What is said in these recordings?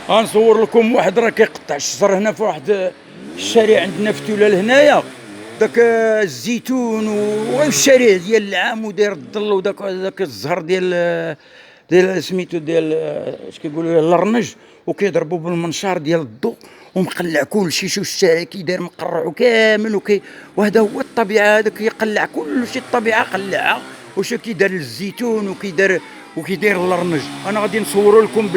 غنصور لكم واحد راه كيقطع الشجر هنا في واحد الشارع عندنا في تولال هنايا، داك الزيتون والشارع ديال العام وداير الظل وداك الزهر ديال سميتو ديال اش كيقولوا الرنج، وكيضربوا بالمنشار ديال الضوء ومقلع كلشي. شوف الشارع كي داير مقرع كامل وهذا هو الطبيعه، هذا كيقلع كلشي، الطبيعه قلعها. وشوف كي دار الزيتون وكيداير الرنج. انا غادي نصوروا لكم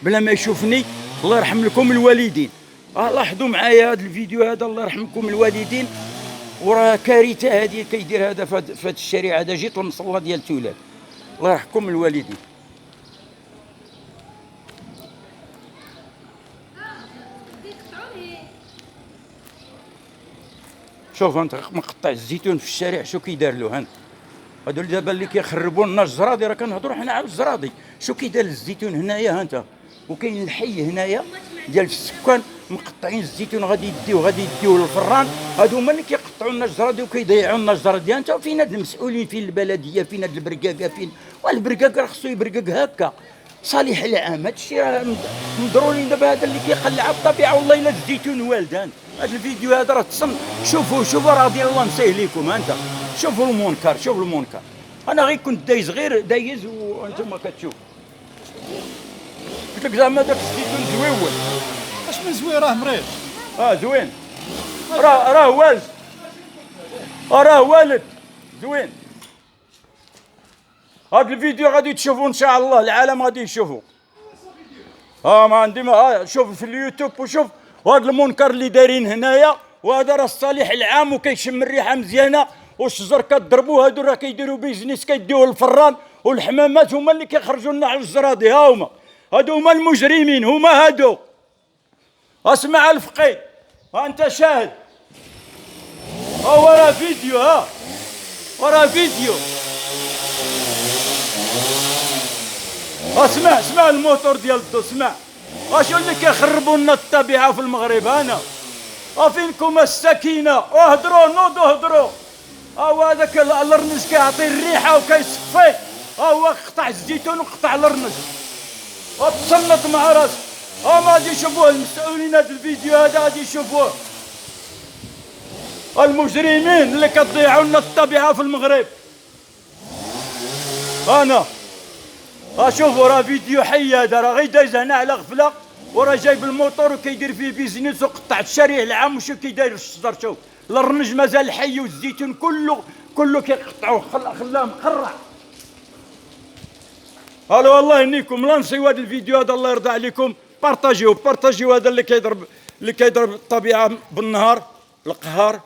بلا ما يشوفني. الله يرحم لكم الوالدين. لاحظوا معايا هذا الفيديو هذا، الله يرحمكم الوالدين. وراه كارثه هذه كيدير هذا في هذا الشارع هذا. جيت المصلى ديال تولال، الله يرحمكم الوالدين. شوف انت مقطع الزيتون في الشارع شو كيدار له. هانت هادو دابا اللي كيخربوا لنا الزرادي، راه كنهضروا حنا على الزرادي. شو كيدار الزيتون هنايا هانت. وكاين الحي هنايا ديال السكان مقطعين الزيتون، غادي يديوه للفران. هادو هما اللي كيقطعوا لنا الزرادي وكيضيعوا لنا الزرادي. انت فين هاد المسؤولين؟ فين البلديه؟ فين هاد البرقاقه؟ فين والبرقاق راه خصو يبرقق هكا صالح العام. هادشي راه مضرورين. دابا هذا اللي كيقلع الطبيعه. والله الا الزيتون والد. هذا الفيديو هذا راه تصن. شوفوا راه ديال الله نسيه لكم. انت شوفوا المنكر. انا غير كنت دايز وانتم كتشوف. قلت لك زعما داك الزيتون زويون. اش من زوين راه مريض. زوين. راه والد. راه والد زوين. هاد الفيديو غادي تشوفوا ان شاء الله، العالم غادي يشوفوا. ما عندي ما شوف في اليوتيوب وشوف. وهذا المنكر اللي دايرين هنايا، وهذا راه الصالح العام وكيشم الريحه مزيانه. والشجر كضربوا هادو راه كيديروا بيزنس، كيديوه للفران. والحمامات هما اللي كيخرجوا لنا على الزرادي. ها هما هادو هما المجرمين، هما هادو. اسمع الفقيه، ها انت شاهد. وراه فيديو. وراه فيديو. اسمع الموتور ديال الضو. اسمع شو اللي كيخربوا لنا الطبيعه في المغرب. انا فينكم السكينه؟ نوضوا اهدروا. هذاك الرنج كيعطي الريحه وكيصفي. هو قطع الزيتون وقطع الرنج. تصنت مع راسك. ما غادي يشوفوه المسؤولين. هذا الفيديو هذا غادي يشوفوه المجرمين اللي كتضيعوا لنا الطبيعه في المغرب. انا شوفوا راه فيديو حي. هذا راه غير دايز هنا على غفله، وراه جايب الموتور وكيدير فيه بيزنس وقطع الشارع العام. وشوف كي داير الشجر. شوف الرنج مازال حي والزيتون كله كيقطعوه. خلاه مقرع. والله يهنيكم. لانسيو هذا الفيديو هذا، الله يرضى عليكم. بارطاجيو هذا اللي كيضرب الطبيعه بالنهار القهار.